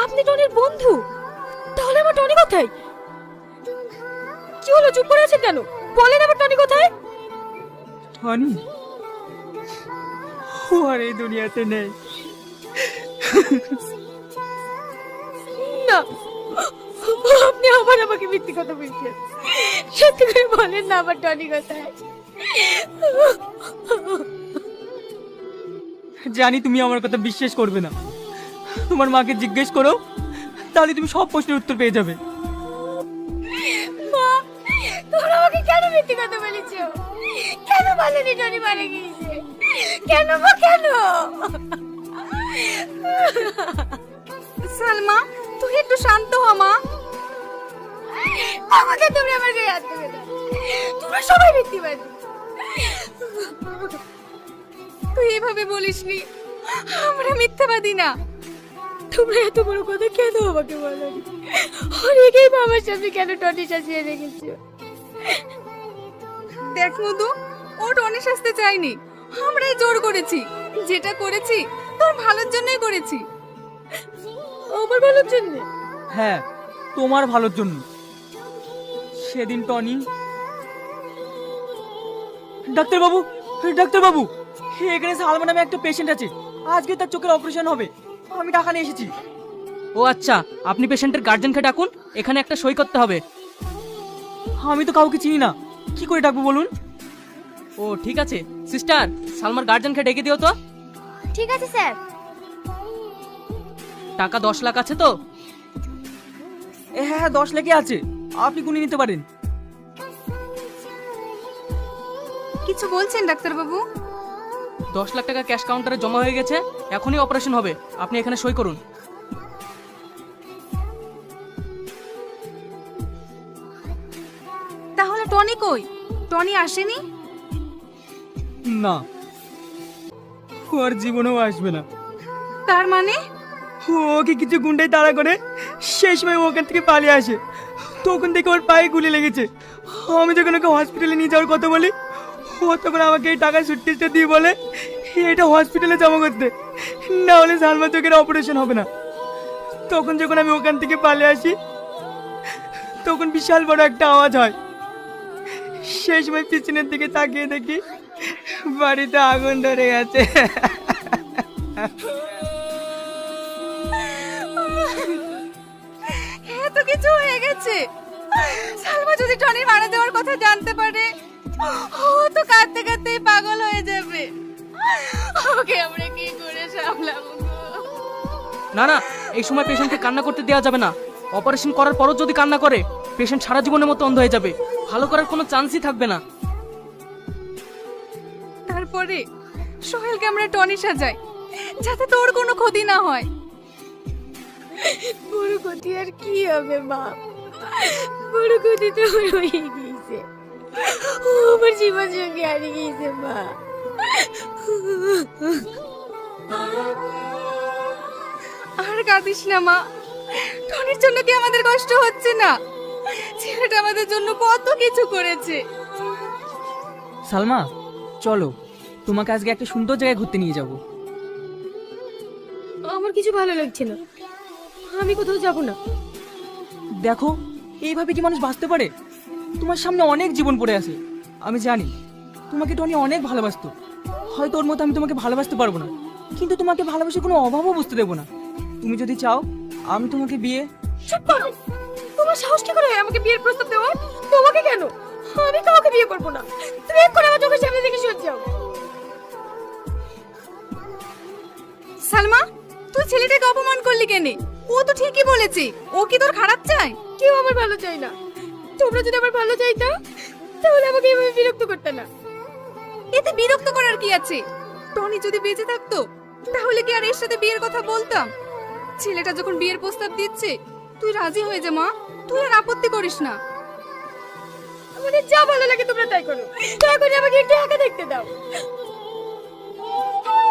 আপনি টনির বন্ধু? তাহলে আমার টনি কোথায়? কি হলো, চুপ করে আছেন কেন? বলেন আমার টনি কোথায়? টনি ও আর এই দুনিয়াতে নেই। না, আপনি আবার আমাকে মিথ্যে কথা বলছেন। সত্যি করে বলেন না আমার টনি কোথায়? জানি তুমি আমার কথা বিশ্বাস করবে না, তোমার মাকে জিজ্ঞেস করো, তাহলে তুমি সব প্রশ্নের উত্তর পেয়ে যাবে। মা, তোমরা আমাকে কেন মিথ্যে কথা বলেছো? কেন বলেনি টনি মারা গিয়েছে? কেন মা, কেন? সালমা, তুই একটু শান্ত হ মা। আমাকে তোমরা আমার গায়ে হাত দেবে না। তোমরা সবাই মিথ্যেবাদী। তুই এভাবে বলিসনি, আমরা মিথ্যাবাদী না। তোমরা এত বড় কথা কেন আমাকে বলোনি? অনেকেই আমার সামনে কেন টনি সাজিয়ে রেখেছো? দেখ মধু, ও টনির শাস্তি চাইনি, আমরাই জোর করেছি। যেটা করেছি তোর ভালোর জন্যই করেছি। আমার ভালোর জন্য? হ্যাঁ, তোমার ভালোর জন্য। সেদিন টনি, ডাক্তারবাবু, ডাক্তারবাবু, এখানে সালমা নামে একটা পেশেন্ট আছে, আজকে তার চোখের অপারেশন হবে, আমি টাকা নিয়ে এসেছি। ও আচ্ছা, আপনি পেশেন্টের গার্জেনকে ডাকুন, এখানে একটা সই করতে হবে। আমি তো কাউকে চিনি না, কি করে ডাকবো বলুন? ও ঠিক আছে, সিস্টার সালমার গার্জেনকে ডেকে দিও তো। ঠিক আছে স্যার। টাকা 10 লাখ আছে তো? হ্যাঁ হ্যাঁ, 10 লাখই আছে, আপনি গুনে নিতে পারেন। কিছু বলছেন ডাক্তারবাবু? 10 লাখ টাকা ক্যাশ কাউন্টারে জমা হয়ে গেছে, এখনই অপারেশন হবে, আপনি এখানে সই করুন। তাহলে টনি কই? টনি আসেনি? না, ও আর জীবনেও আসবে না। তার মানে? ওকে কিছু গুন্ডাই তাড়া করে সেই সময় ও ওখান থেকে পালিয়ে আসে, তখন থেকে ওর পায়ে গুলি লেগেছে। আমি যখন ওকে হসপিটালে নিয়ে যাওয়ার কথা বলি, ও তখন আমাকে এই টাকার সুটকেসটা দিয়ে বলে এটা হসপিটালে জমা করতে, না হলে সালমা চোখের অপারেশন হবে না। তখন যখন আমি ওখান থেকে পালিয়ে আসি, তখন বিশাল বড় একটা আওয়াজ হয়। সেই সময় পিছনের দিকে তাকিয়ে দেখি বাড়িতে আগুন ধরে গেছে। এত কিছু হয়ে গেছে। সালমা যদি টনির মারা যাওয়ার কথা জানতে পারে, ও তো কাঁদতে কাঁদতেই পাগল হয়ে যাবে। ওকে আমরা কি করে সামলাবো গো? না না, এই সময় পেশেন্টকে কান্না করতে দেওয়া যাবে না। অপারেশন করার পরও যদি কান্না করে, পেশেন্ট সারা জীবনের মতো অন্ধ হয়ে যাবে, ভালো করার কোনো চান্সই থাকবে না। তারপরে সোহেলকে আমরা টনি সাজাই, যাতে তোর কোনো ক্ষতি না হয়। বড় ক্ষতি আর কি হবে মা? বড় ক্ষতি তো হয়ে গিয়েছে। ও আমার জীবন সঙ্গে হারিয়ে গিয়েছে মা। আর কাঁদিস না মা, টনির জন্য কি আমাদের কষ্ট হচ্ছে না? ছেলেটা আমাদের জন্য কত কিছু করেছে। সালমা, চলো, তোমাকে আজকে একটা সুন্দর জায়গায় ঘুরতে নিয়ে যাব। আমার কিছু ভালো লাগছে না, আমি কোথাও যাব না। দেখো, এইভাবে কি মানুষ বাঁচতে পারে? তোমার সামনে অনেক জীবন পড়ে আছে। আমি জানি তোমাকে টনি অনেক ভালোবাসতো, হয়তো ওর মতো আমি তোমাকে ভালোবাসতে পারবো না, কিন্তু তোমাকে ভালোবাসে কোনো অভাবও বুঝতে দেবো না। তুমি যদি চাও আমি তোমাকে বিয়ে। চুপ করো! তোমার সাহস কি করে হয় আমাকে বিয়ের প্রস্তাব দেওয়ার? তোমাকে কেন? আমি তোমাকে বিয়ে করব না। তুমি এক্ষুনি আমার চোখের সামনে থেকে সরে যাও। সালমা, তুই ছেলেটাকে অপমান করলি কেন? ও তো ঠিকই বলেছে, ও কি তোর খারাপ চায়? কেউ আমার ভালো চাই না। তোমরা যদি আমার ভালো চাইতা, তাহলে আমাকে এভাবে বিরক্ত করতে না। এতে বিরক্ত করার কি আছে? টনি যদি বেঁচে থাকতো, তাহলে কি আর এর সাথে বিয়ের কথা বলতাম? ছেলেটা যখন বিয়ের প্রস্তাব দিচ্ছে, তুই রাজি হয়ে যা মা, তুই আর আপত্তি করিস না। আমাদের যা ভালো লাগে তোমরা তাই করো, দয়া করে আমাকে একটু একা দেখতে দাও।